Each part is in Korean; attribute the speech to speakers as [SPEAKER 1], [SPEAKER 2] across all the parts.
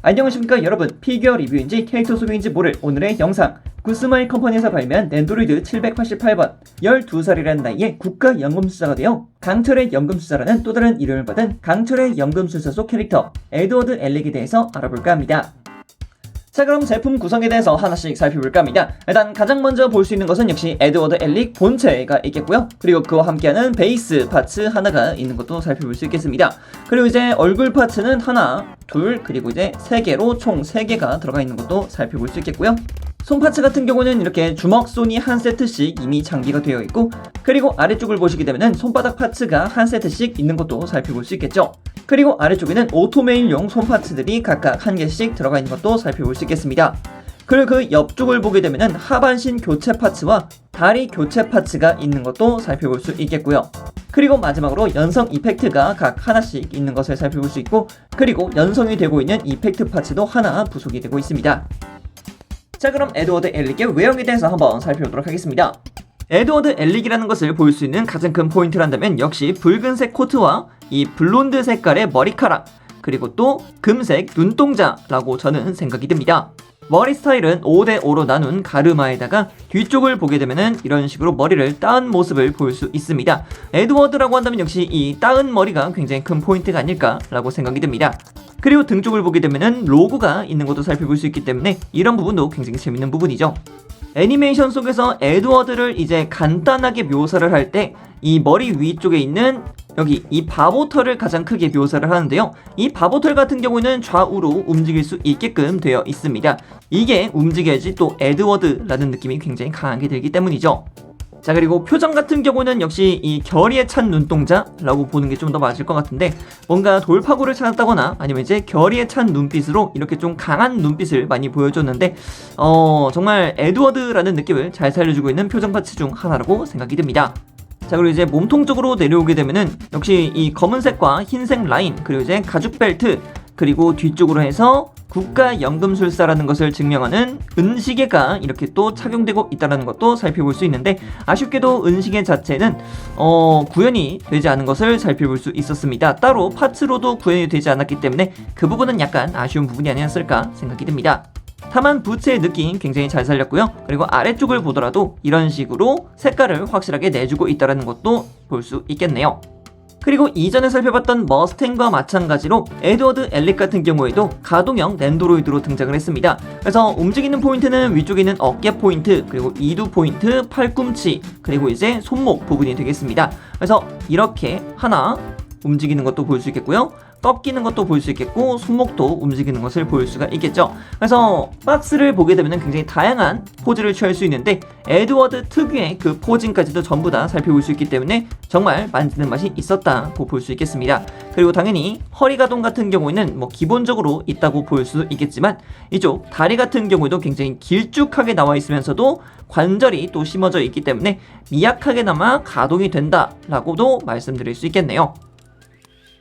[SPEAKER 1] 안녕하십니까 여러분, 피규어 리뷰인지 캐릭터 소비인지 모를 오늘의 영상. 구스마일 컴퍼니에서 발매한 낸드로이드 788번 12살이라는 나이에 국가연금술사가 되어 강철의 연금술사라는 또 다른 이름을 받은 강철의 연금술사 속 캐릭터 에드워드 엘릭에 대해서 알아볼까 합니다. 자, 그럼 제품 구성에 대해서 하나씩 살펴볼까 합니다. 일단 가장 먼저 볼 수 있는 것은 역시 에드워드 엘릭 본체가 있겠고요. 그리고 그와 함께하는 베이스 파츠 하나가 있는 것도 살펴볼 수 있겠습니다. 그리고 이제 얼굴 파츠는 하나, 둘, 그리고 이제 3개로 총 3개가 들어가 있는 것도 살펴볼 수 있겠고요. 손 파츠 같은 경우는 이렇게 주먹 손이 한 세트씩 이미 장비가 되어 있고, 그리고 아래쪽을 보시게 되면은 손바닥 파츠가 한 세트씩 있는 것도 살펴볼 수 있겠죠. 그리고 아래쪽에는 오토메일용 손 파츠들이 각각 한 개씩 들어가 있는 것도 살펴볼 수 있겠습니다. 그리고 그 옆쪽을 보게 되면은 하반신 교체 파츠와 다리 교체 파츠가 있는 것도 살펴볼 수 있겠고요. 그리고 마지막으로 연성 이펙트가 각 하나씩 있는 것을 살펴볼 수 있고, 그리고 연성이 되고 있는 이펙트 파츠도 하나 부속이 되고 있습니다. 자, 그럼 에드워드 엘릭의 외형에 대해서 한번 살펴보도록 하겠습니다. 에드워드 엘릭이라는 것을 볼 수 있는 가장 큰 포인트란다면 역시 붉은색 코트와 이 블론드 색깔의 머리카락, 그리고 또 금색 눈동자라고 저는 생각이 듭니다. 머리 스타일은 5대5로 나눈 가르마에다가 뒤쪽을 보게 되면은 이런 식으로 머리를 따은 모습을 볼 수 있습니다. 에드워드라고 한다면 역시 이 따은 머리가 굉장히 큰 포인트가 아닐까라고 생각이 듭니다. 그리고 등 쪽을 보게 되면은 로고가 있는 것도 살펴볼 수 있기 때문에 이런 부분도 굉장히 재밌는 부분이죠. 애니메이션 속에서 에드워드를 이제 간단하게 묘사를 할 때 이 머리 위쪽에 있는 여기 이 바보털을 가장 크게 묘사를 하는데요. 이 바보털 같은 경우는 좌우로 움직일 수 있게끔 되어 있습니다. 이게 움직여야지 또 에드워드라는 느낌이 굉장히 강하게 들기 때문이죠. 자, 그리고 표정 같은 경우는 역시 이 결의에 찬 눈동자라고 보는 게 좀 더 맞을 것 같은데, 뭔가 돌파구를 찾았다거나 아니면 이제 결의에 찬 눈빛으로 이렇게 좀 강한 눈빛을 많이 보여줬는데 정말 에드워드라는 느낌을 잘 살려주고 있는 표정 파츠 중 하나라고 생각이 듭니다. 자, 그리고 이제 몸통 쪽으로 내려오게 되면은 역시 이 검은색과 흰색 라인, 그리고 이제 가죽 벨트, 그리고 뒤쪽으로 해서 국가연금술사라는 것을 증명하는 은시계가 이렇게 또 착용되고 있다는 것도 살펴볼 수 있는데, 아쉽게도 은시계 자체는 구현이 되지 않은 것을 살펴볼 수 있었습니다. 따로 파츠로도 구현이 되지 않았기 때문에 그 부분은 약간 아쉬운 부분이 아니었을까 생각이 듭니다. 다만 부츠의 느낌 굉장히 잘 살렸고요. 그리고 아래쪽을 보더라도 이런 식으로 색깔을 확실하게 내주고 있다는 것도 볼 수 있겠네요. 그리고 이전에 살펴봤던 머스탱과 마찬가지로 에드워드 엘릭 같은 경우에도 가동형 낸드로이드로 등장을 했습니다. 그래서 움직이는 포인트는 위쪽에 있는 어깨 포인트, 그리고 이두 포인트, 팔꿈치, 그리고 이제 손목 부분이 되겠습니다. 그래서 이렇게 하나 움직이는 것도 볼 수 있겠고요. 꺾이는 것도 볼 수 있겠고, 손목도 움직이는 것을 볼 수가 있겠죠. 그래서 박스를 보게 되면 굉장히 다양한 포즈를 취할 수 있는데, 에드워드 특유의 그 포징까지도 전부 다 살펴볼 수 있기 때문에 정말 만지는 맛이 있었다고 볼 수 있겠습니다. 그리고 당연히 허리 가동 같은 경우에는 뭐 기본적으로 있다고 볼 수 있겠지만, 이쪽 다리 같은 경우에도 굉장히 길쭉하게 나와 있으면서도 관절이 또 심어져 있기 때문에 미약하게나마 가동이 된다라고도 말씀드릴 수 있겠네요.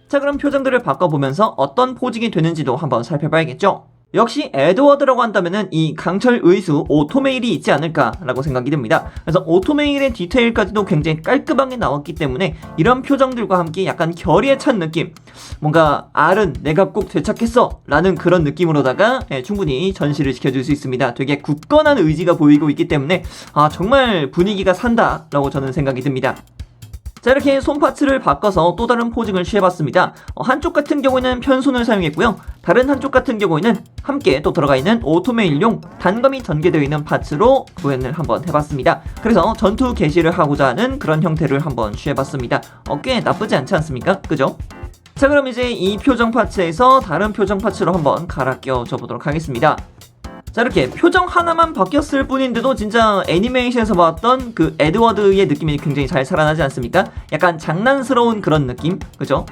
[SPEAKER 1] 자, 그럼 표정들을 바꿔보면서 어떤 포징이 되는지도 한번 살펴봐야겠죠. 역시 에드워드라고 한다면은 이 강철 의수 오토메일이 있지 않을까라고 생각이 듭니다. 그래서 오토메일의 디테일까지도 굉장히 깔끔하게 나왔기 때문에 이런 표정들과 함께 약간 결의에 찬 느낌, 뭔가 R은 내가 꼭 되찾겠어 라는 그런 느낌으로다가 충분히 전시를 시켜줄 수 있습니다. 되게 굳건한 의지가 보이고 있기 때문에 정말 분위기가 산다 라고 저는 생각이 듭니다. 자, 이렇게 손 파츠를 바꿔서 또 다른 포징을 취해봤습니다. 한쪽 같은 경우에는 편손을 사용했고요. 다른 한쪽 같은 경우에는 함께 또 들어가 있는 오토메일용 단검이 전개되어 있는 파츠로 구현을 한번 해봤습니다. 그래서 전투 개시를 하고자 하는 그런 형태를 한번 취해봤습니다. 꽤 나쁘지 않지 않습니까? 그죠? 자, 그럼 이제 이 표정 파츠에서 다른 표정 파츠로 한번 갈아 껴줘 보도록 하겠습니다. 자, 이렇게 표정 하나만 바뀌었을 뿐인데도 진짜 애니메이션에서 봤던 그 에드워드의 느낌이 굉장히 잘 살아나지 않습니까? 약간 장난스러운 그런 느낌? 그죠?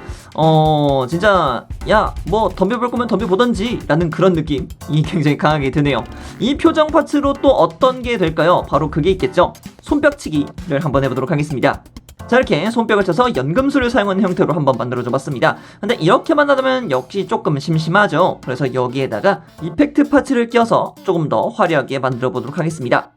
[SPEAKER 1] 진짜 야, 뭐 덤벼볼 거면 덤벼보던지 라는 그런 느낌이 굉장히 강하게 드네요. 이 표정 파츠로 또 어떤 게 될까요? 바로 그게 있겠죠? 손뼉치기를 한번 해보도록 하겠습니다. 자, 이렇게 손뼉을 쳐서 연금술을 사용하는 형태로 한번 만들어줘 봤습니다. 근데 이렇게만 하다면 역시 조금 심심하죠. 그래서 여기에다가 이펙트 파츠를 껴서 조금 더 화려하게 만들어 보도록 하겠습니다.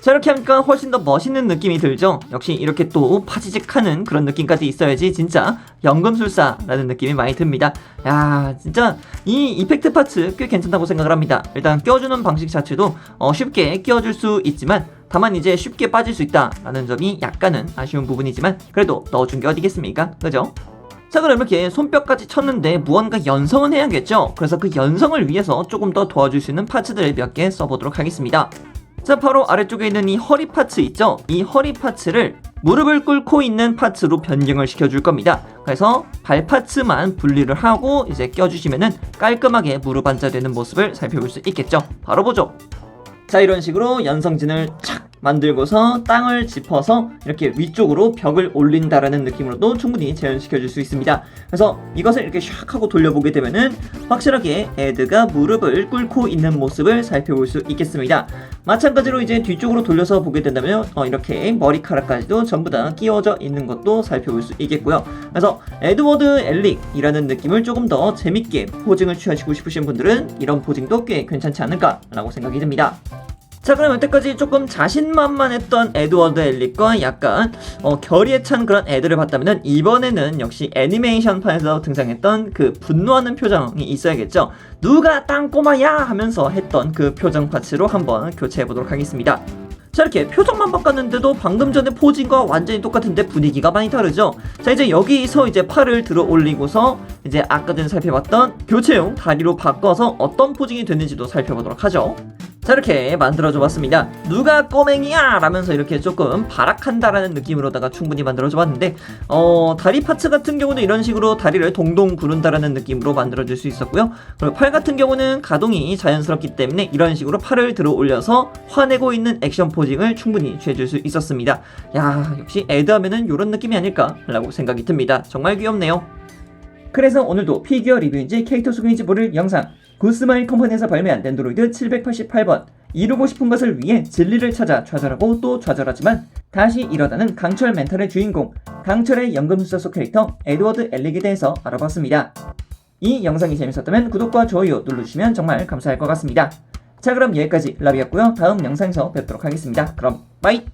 [SPEAKER 1] 자, 이렇게 하니까 훨씬 더 멋있는 느낌이 들죠? 역시 이렇게 또 파지직하는 그런 느낌까지 있어야지 진짜 연금술사라는 느낌이 많이 듭니다. 야, 진짜 이 이펙트 파츠 꽤 괜찮다고 생각을 합니다. 일단 껴주는 방식 자체도 쉽게 끼워줄 수 있지만 다만 이제 쉽게 빠질 수 있다라는 점이 약간은 아쉬운 부분이지만 그래도 넣어준 게 어디겠습니까? 그죠? 자, 그럼 이렇게 손뼉까지 쳤는데 무언가 연성은 해야겠죠? 그래서 그 연성을 위해서 조금 더 도와줄 수 있는 파츠들을 몇 개 써보도록 하겠습니다. 자, 바로 아래쪽에 있는 이 허리 파츠 있죠? 이 허리 파츠를 무릎을 꿇고 있는 파츠로 변경을 시켜줄 겁니다. 그래서 발 파츠만 분리를 하고 이제 껴주시면은 깔끔하게 무릎 앉아 되는 모습을 살펴볼 수 있겠죠? 바로 보죠. 자, 이런 식으로 연성진을 착 만들고서 땅을 짚어서 이렇게 위쪽으로 벽을 올린다라는 느낌으로도 충분히 재현시켜줄 수 있습니다. 그래서 이것을 이렇게 샥 하고 돌려보게 되면은 확실하게 에드가 무릎을 꿇고 있는 모습을 살펴볼 수 있겠습니다. 마찬가지로 이제 뒤쪽으로 돌려서 보게 된다면 이렇게 머리카락까지도 전부 다 끼워져 있는 것도 살펴볼 수 있겠고요. 그래서 에드워드 엘릭이라는 느낌을 조금 더 재밌게 포징을 취하시고 싶으신 분들은 이런 포징도 꽤 괜찮지 않을까라고 생각이 듭니다. 자, 그럼 여태까지 조금 자신만만했던 에드워드 엘릭과 약간 결의에 찬 그런 애들을 봤다면 이번에는 역시 애니메이션판에서 등장했던 그 분노하는 표정이 있어야겠죠. 누가 땅꼬마야 하면서 했던 그 표정 파츠로 한번 교체해보도록 하겠습니다. 자, 이렇게 표정만 바꿨는데도 방금 전에 포징과 완전히 똑같은데 분위기가 많이 다르죠. 자, 이제 여기서 이제 팔을 들어 올리고서 이제 아까 전에 살펴봤던 교체용 다리로 바꿔서 어떤 포징이 됐는지도 살펴보도록 하죠. 자, 이렇게 만들어줘 봤습니다. 누가 꼬맹이야 라면서 이렇게 조금 발악한다라는 느낌으로다가 충분히 만들어줘 봤는데 다리 파츠 같은 경우는 이런 식으로 다리를 동동 구른다라는 느낌으로 만들어줄 수 있었고요. 그리고 팔 같은 경우는 가동이 자연스럽기 때문에 이런 식으로 팔을 들어 올려서 화내고 있는 액션 포징을 충분히 취해줄 수 있었습니다. 야, 역시 에드 하면은 이런 느낌이 아닐까 라고 생각이 듭니다. 정말 귀엽네요. 그래서 오늘도 피규어 리뷰인지 캐릭터 소개인지 모를 영상, 굿스마일 컴퍼니에서 발매한 넨드로이드 788번, 이루고 싶은 것을 위해 진리를 찾아 좌절하고 또 좌절하지만 다시 일어나는 강철 멘탈의 주인공, 강철의 연금술사 속 캐릭터 에드워드 엘릭에 대해서 알아봤습니다. 이 영상이 재밌었다면 구독과 좋아요 눌러주시면 정말 감사할 것 같습니다. 자, 그럼 여기까지 라비였고요. 다음 영상에서 뵙도록 하겠습니다. 그럼 빠이!